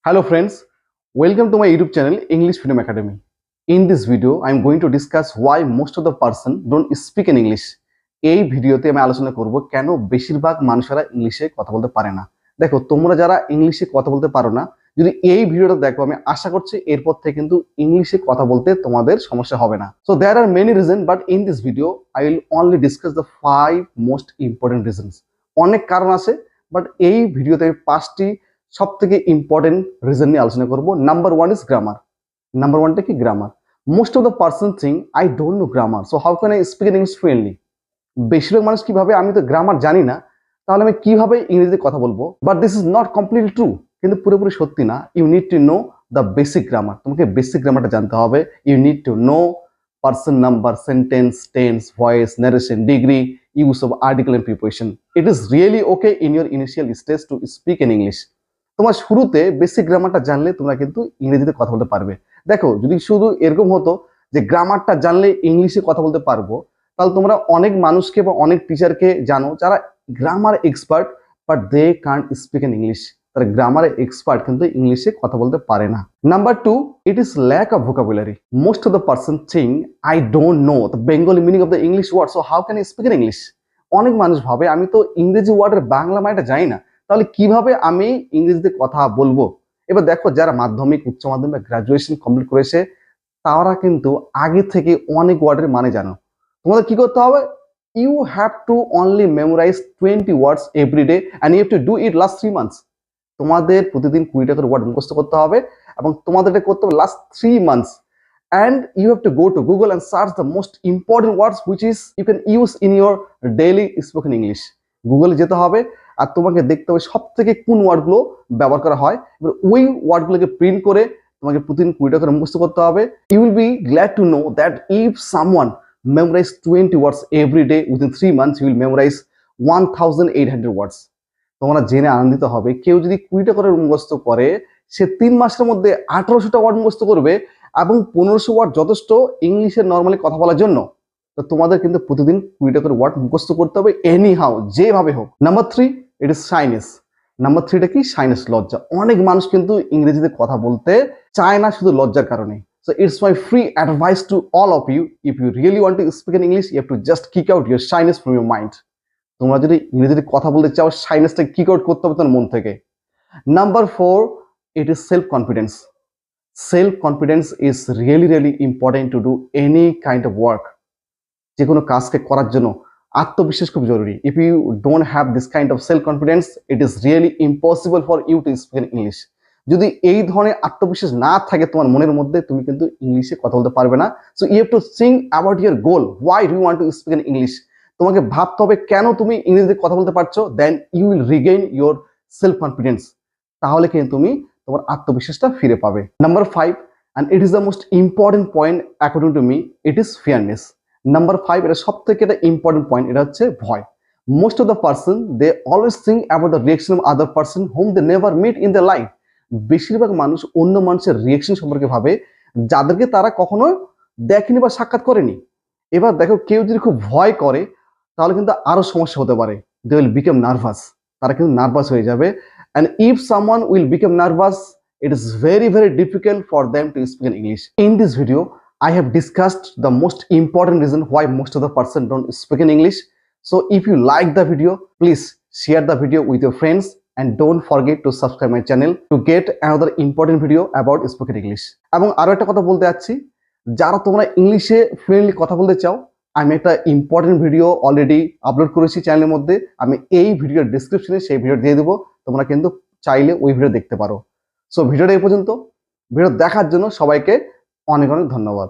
Hello friends, welcome to my YouTube channel English Freedom Academy. In this video, I am going to discuss why most of the person don't speak in English. এই ভিডিওতে আমি আলোচনা করব কেন বেশিরভাগ মানুষেরা ইংলিশে কথা বলতে পারে না। দেখো, তোমরা যারা ইংলিশে কথা বলতে পারো না, যদি এই ভিডিওটা দেখো, আমি আশা করছি এরপর থেকে কিন্তু ইংলিশে কথা বলতে তোমাদের সমস্যা হবে না। So there are many reasons, but in this video I will only discuss the 5 most important reasons. অনেক কারণ আছে, বাট এই ভিডিওতে আমি 5টি সবথেকে ইম্পর্টেন্ট রিজন নিয়ে আলোচনা করব। Number 1 is grammar. নাম্বার 1টা কি? Grammar. Most of the person think I don't no grammar, so how can I speak English fluently. বেশিরভাগ মানুষ কিভাবে, আমি তো গ্রামার জানি না, তাহলে আমি কিভাবে ইংরেজিতে কথা বলবো? But this is not completely true, কিন্তু পুরোপুরি সত্যি না। You need to know the basic grammar. তোমাকে বেসিক গ্রামারটা জানতে হবে। You need to know person number, sentence, tense, voice, narration, degree, use of article and preposition. It is really okay in your initial stage to speak in English. তোমার শুরুতে basic গ্রামারটা জানলে তোমরা কিন্তু ইংরেজিতে কথা বলতে পারবে। দেখো, যদি শুধু এরকম হতো যে গ্রামারটা জানলে ইংলিশে কথা বলতে পারবো, তাহলে তোমরা অনেক মানুষকে বা অনেক টিচারকে জানো যারা grammar expert, but they can't speak in English. তারা গ্রামারে এক্সপার্ট কিন্তু ইংলিশে কথা বলতে পারে না। Number 2, it is lack of vocabulary. Most of the person think I don't know the Bengali meaning of the English word, so how can I speak in English. অনেক মানুষ ভাবে আমি তো ইংরেজি ওয়ার্ডের বাংলা মানেটা জানি না, তাহলে কিভাবে আমি ইংরেজিতে কথা বলবো? এবার দেখো, যারা মাধ্যমিক, উচ্চ মাধ্যমিক, গ্রাজুয়েশন কমপ্লিট করেছে, তারা কিন্তু আগে থেকে অনেক ওয়ার্ডের মানে জানো। তোমাদের কি করতে হবে? You have to only memorize 20 words every day and you have to do it last 3 months. তোমাদের প্রতিদিন 20টা করে ওয়ার্ড মুখস্থ করতে হবে এবং তোমাদের এটা করতে হবে last 3 months. And you have to go to Google and search the most important words which is you can use in your daily spoken English. গুগলে যেতে হবে আর তোমাকে দেখতে হবে সব থেকে কোন ওয়ার্ডগুলো ব্যবহার করা হয়। এবার ওই ওয়ার্ডগুলোকে প্রিন্ট করে তোমাকে প্রতিদিন 20টা করে মুখস্থ করতে হবে। You will be glad to know that if someone memorize 20 words every day within 3 months, you will memorize 1800 words. তোমরা জেনে আনন্দিত হবে, কেউ যদি 20টা করে মুখস্থ করে, সে 3 মাসের মধ্যে 1800টা ওয়ার্ড মুখস্থ করবে এবং 1500 ওয়ার্ড যথেষ্ট ইংলিশে নর্মালি কথা বলার জন্য। তো তোমাদের কিন্তু প্রতিদিন 20টা করে ওয়ার্ড মুখস্থ করতে হবে, এনি হাউ, যেভাবে হোক। Number 3, it is shyness. Number 3টা কি? শাইনেস, লজ্জা। অনেক মানুষ কিন্তু ইংরেজিতে কথা বলতে চায় না শুধু লজ্জার কারণে। So it's my free advice to all of you. If you really want to speak in English, you have to just kick out your shyness from your mind. তোমরা যদি ইংরেজিতে কথা বলতে চাও, শাইনেসটা কিক আউট করতে হবে তোমার মন থেকে। Number 4, it is self confidence. Self confidence is really important to do any kind of work. যে কোনো কাজকে করার জন্য আত্মবিশ্বাস খুব জরুরি। If you don't have this kind of self confidence, it is really impossible for you to speak in English. যদি এই ধরনের আত্মবিশ্বাস না থাকে তোমার মনের মধ্যে, তুমি কিন্তু ইংলিশে কথা বলতে পারবে না। So you have to think about your goal, why do you want to speak in English. তোমাকে ভাবতে হবে কেন তুমি ইংরেজিতে কথা বলতে পারছো, then you will regain your self confidence. তাহলে কিন্তু তুমি তোমার আত্মবিশ্বাসটা ফিরে পাবে। Number 5, and it is the most important point according to me, it is fearness. Number 5, এটা সব থেকে একটা ইম্পর্টেন্ট পয়েন্ট, এটা হচ্ছে ভয়। Most of the person they always think about the reaction of other person whom they never meet in the life. বেশিরভাগ মানুষ অন্য মানুষের রিয়েকশন সম্পর্কে ভাবে, যাদেরকে তারা কখনো দেখেনি বা সাক্ষাৎ করেনি। এবার দেখো, কেউ যদি খুব ভয় করে, তাহলে কিন্তু আরো সমস্যা হতে পারে। They will become nervous. তারা কিন্তু নার্ভাস হয়ে যাবে। And if someone will become nervous, it is very difficult for them to speak in English. In this video, I have discussed the most important reason why most of the person don't speak in English. So if you like the video, please share the video with your friends and don't forget to subscribe my channel to get another important video about spoken English. এবং আরো একটা কথা বলতে যাচ্ছি, যারা তোমরা ইংলিশে fluently কথা বলতে চাও, আমি একটা ইম্পর্টেন্ট ভিডিও অলরেডি আপলোড করেছি চ্যানেলের মধ্যে। আমি এই ভিডিওর ডিসক্রিপশনে সেই ভিডিও দিয়ে দেবো, তোমরা কিন্তু চাইলে ওই ভিডিও দেখতে পারো। সো ভিডিওটা এই পর্যন্ত। ভিডিও দেখার জন্য সবাইকে অনেক ধন্যবাদ।